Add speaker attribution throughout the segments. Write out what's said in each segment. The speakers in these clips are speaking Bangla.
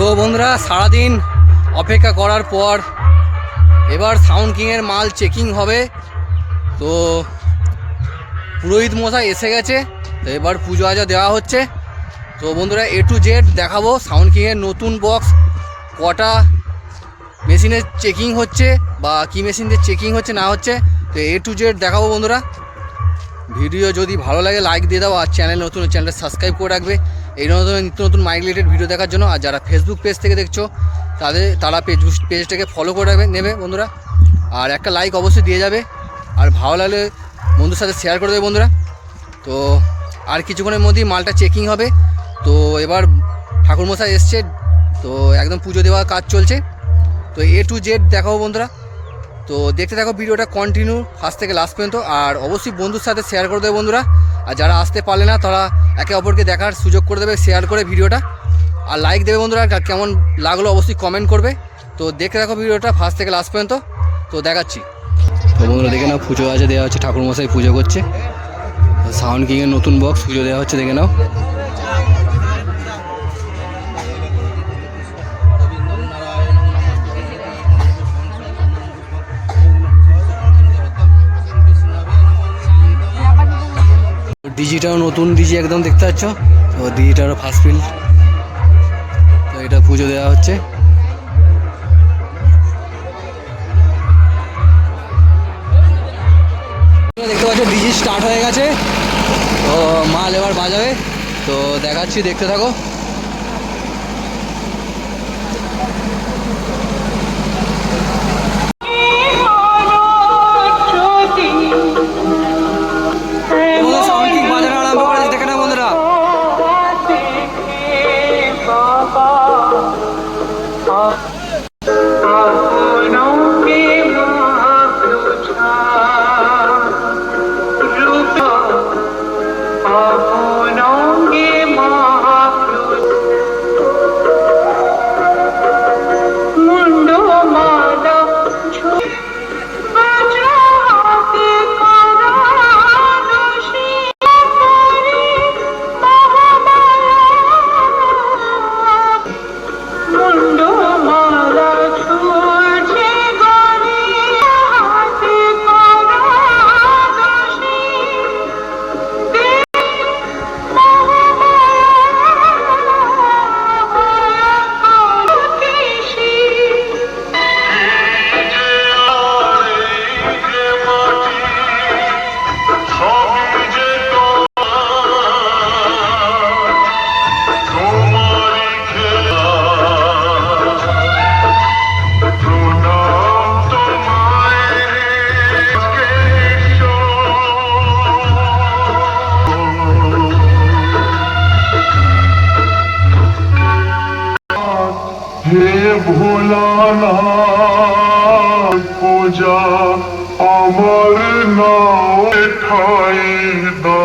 Speaker 1: তো বন্ধুরা সারাদিন অপেক্ষা করার পর এবার সাউন্ড কিংয়ের মাল চেকিং হবে। তো পুরোহিত মশাই এসে গেছে, তো এবার পুজো আজা দেওয়া হচ্ছে। তো বন্ধুরা A to Z দেখাবো সাউন্ড কিংয়ের নতুন বক্স কটা মেশিনে চেকিং হচ্ছে বা কী মেশিন দিয়ে চেকিং হচ্ছে না হচ্ছে, তো A to Z দেখাবো বন্ধুরা। ভিডিও যদি ভালো লাগে লাইক দিয়ে দাও, আর চ্যানেলটা সাবস্ক্রাইব করে রাখবে এই নিত্য নতুন মাইক রিলেটেড ভিডিও দেখার জন্য। আর যারা ফেসবুক পেজ থেকে দেখছো তারা পেজটাকে ফলো করে নেবে বন্ধুরা, আর একটা লাইক অবশ্যই দিয়ে যাবে, আর ভালো লাগলে বন্ধুর সাথে শেয়ার করে দেবে বন্ধুরা। তো আর কিছুক্ষণের মধ্যেই মালটা চেকিং হবে। তো এবার ঠাকুরমশাই এসছে, তো একদম পুজো দেওয়ার কাজ চলছে। তো A to Z দেখাবো বন্ধুরা। তো দেখতে থাকো ভিডিওটা কন্টিনিউ ফার্স্ট থেকে লাস্ট পর্যন্ত, আর অবশ্যই বন্ধুর সাথে শেয়ার করে দেবে বন্ধুরা। আর যারা আসতে পারলে না তারা একে অপরকে দেখার সুযোগ করে দেবে শেয়ার করে ভিডিওটা, আর লাইক দেবে বন্ধুরা। আর কেমন লাগলো অবশ্যই কমেন্ট করবে। তো দেখতে থাকো ভিডিওটা ফার্স্ট থেকে লাস্ট পর্যন্ত, তো দেখাচ্ছি। তো বন্ধুরা দেখে নাও পুজো আছে দেওয়া হচ্ছে, ঠাকুরমশাই পুজো করছে। সাউন্ড কিংয়ের নতুন বক্স পুজো দেওয়া হচ্ছে, দেখে নাও। ডিজিটাও নতুন ডিজি একদম দেখতে পাচ্ছ, তো ডিজিটারও ফার্স্ট ফিল্ড। তো এটা পুজো দেওয়া হচ্ছে। দেখতে পাচ্ছ ডিজি স্টার্ট হয়ে গেছে, তো মাল এবার বাজাবে। তো দেখাচ্ছি, দেখতে থাকো।
Speaker 2: হে ভোলানাথ পূজা আমার নাও ঠাই দা।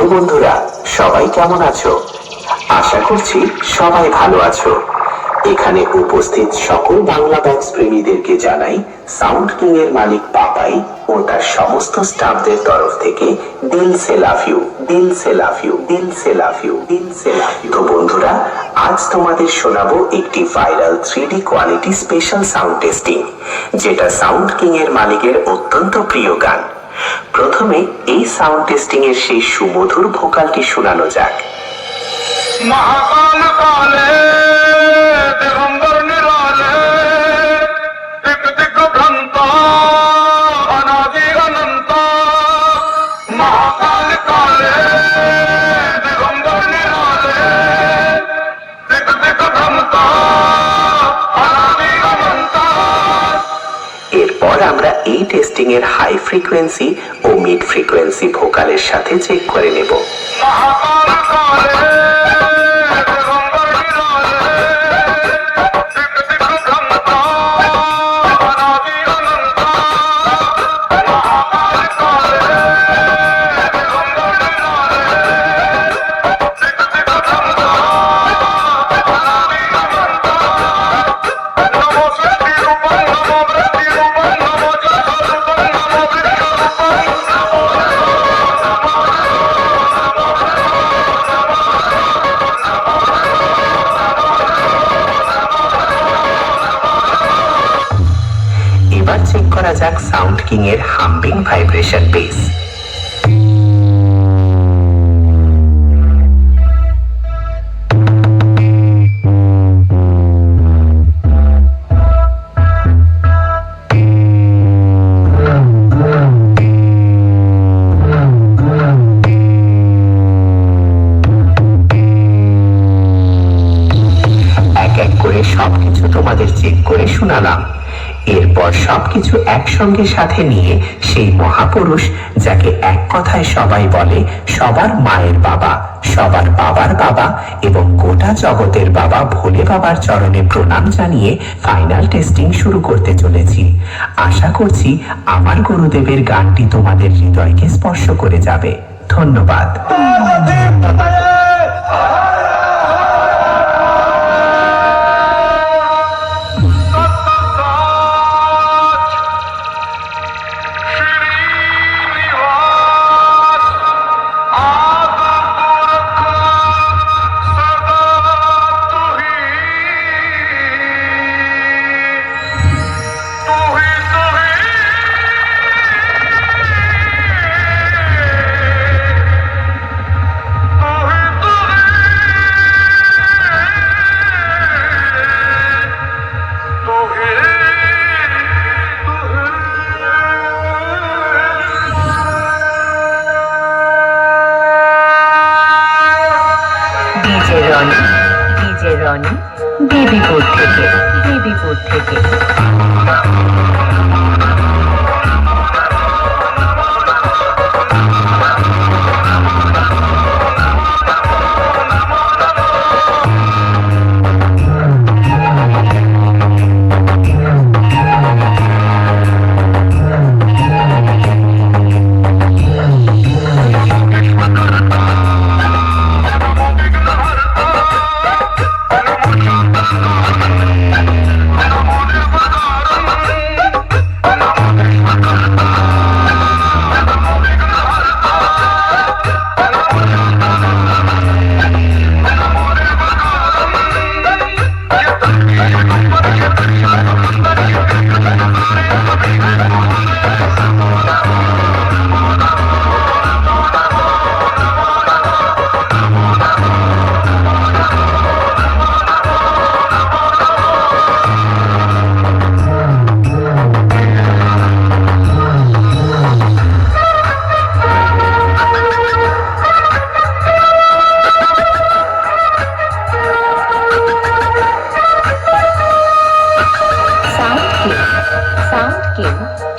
Speaker 3: হ্যালো বন্ধুরা, সবাই কেমন আছো? আশা করছি সবাই ভালো আছো। এখানে উপস্থিত সকল বাংলা ব্যাংক প্রেমীদেরকে জানাই সাউন্ড কিং এর মালিক পাপাই ও তার সমস্ত স্টাফদের তরফ থেকে দিল সে লাভ ইউ, দিল সে লাভ ইউ, দিল সে লাভ ইউ, দিল সে লাভ ইউ। তো বন্ধুরা, আজ তোমাদের শোনাবো একটি viral 3D quality special sound testing, যেটা সাউন্ড কিং এর মালিকের অত্যন্ত প্রিয় গান। প্রথমে এই সাউন্ড টেস্টিং এর সেই সুমধুর ভোকালটি শোনানো যাক।
Speaker 2: महाकाल काले दिगंबर निराले दिक दिक भ्रंता अनादि अनंता महाकाल काले दिगंबर निराले दिक दिक भ्रंता अनादि अनंता।
Speaker 3: এরপর আমরা এই টেস্টিং এর হাই ফ্রিকোয়েন্সি ও মিড ফ্রিকোয়েন্সি ভোকালের সাথে চেক করে নেব।
Speaker 2: महाकाल काले
Speaker 3: এবার চেক করা যাক সাউন্ড কিং এর হাম্বিং ভাইব্রেশন বেস। এক এক করে সবকিছু তোমাদের চেক করে শোনালাম। এরপর সবকিছু একসঙ্গে সাথে নিয়ে সেই মহাপুরুষ, যাকে এক কথায় সবাই বলে সবার মায়ের বাবা, সবার বাবার বাবা এবং গোটা জগতের বাবা ভোলে বাবার চরণে প্রণাম জানিয়ে ফাইনাল টেস্টিং শুরু করতে চলেছি। আশা করছি আমার গুরুদেবের গানটি তোমাদের হৃদয়কে স্পর্শ করে যাবে। ধন্যবাদ।
Speaker 4: ডিজে রনি দেবীপুর থেকে।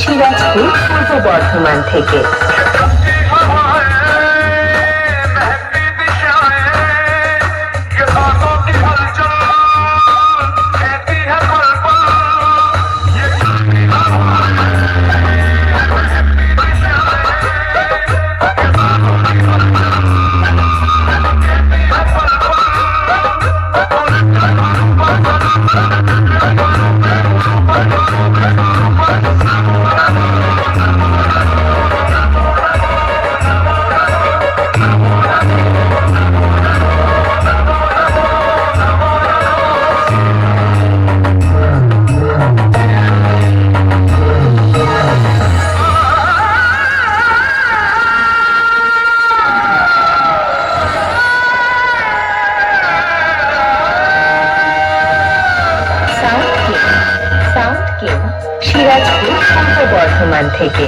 Speaker 4: সিরাজপুর, পূর্ব বর্ধমান থেকে। সাউন্ড কিং সিরাজপুর পূর্ব বর্ধমান থেকে।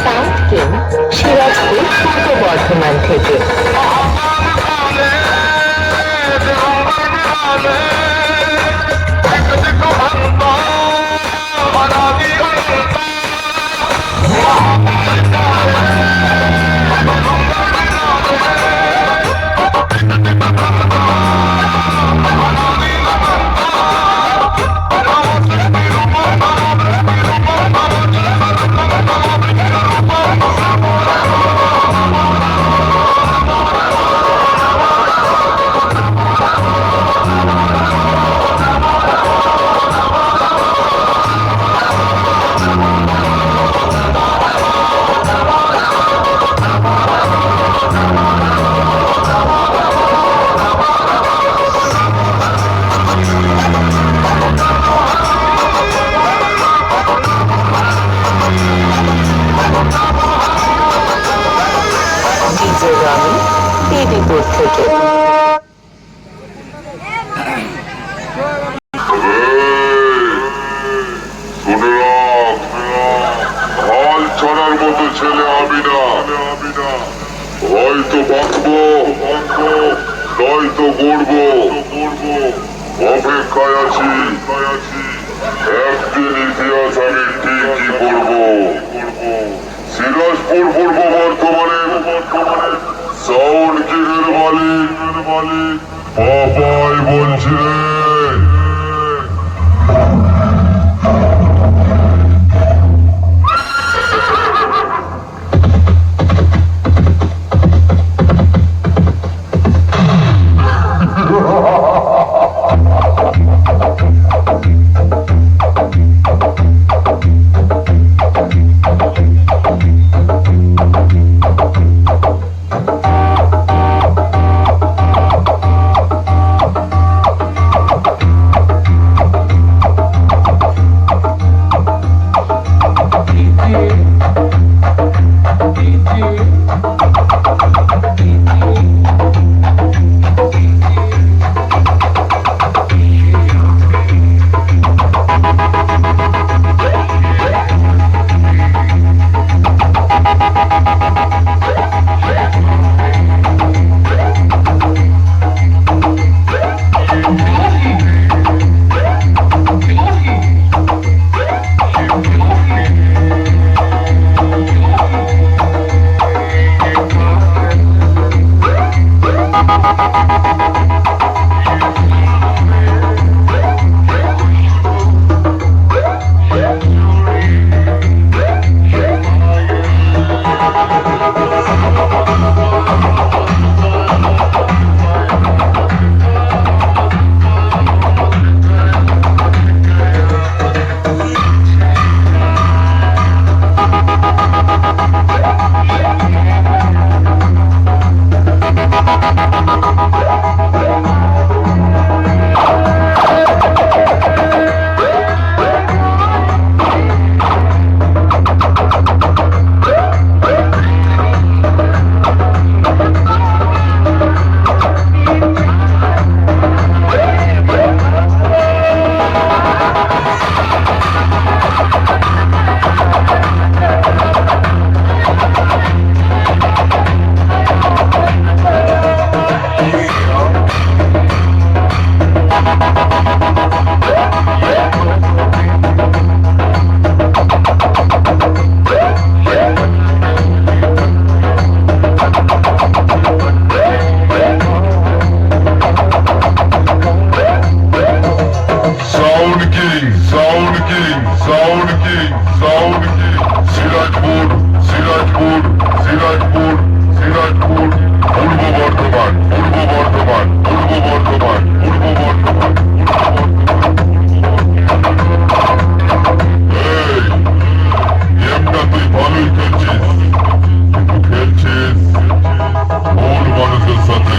Speaker 4: সাউন্ড কিং সিরাজপুর পূর্ব বর্ধমান থেকে। ডিজে রনি দেবীপুর থেকে।
Speaker 5: হাল ছড়ার মতো ছেলে আমি না, হয়তো বাঁচবো নয়তো গড়বো, অপেক্ষায় আছি একদিন ইতিহাস আমি ঠিকই করবো। সিরাজপুর পূর্ব বর্ধমানের সাউন্ড কিংয়ের মালিক পাপাই বলছিলেন। সিরাজপুর সিরাজপুর সিরাজপুর সিরাজপুর পূর্ব বর্ধমান পূর্ব বর্ধমান পূর্ব বর্ধমান পূর্ব বর্ধমান এই গেমটা তুই ভালোই খেলছিস, কিন্তু খেলছিস ভুল মানুষের সাথে।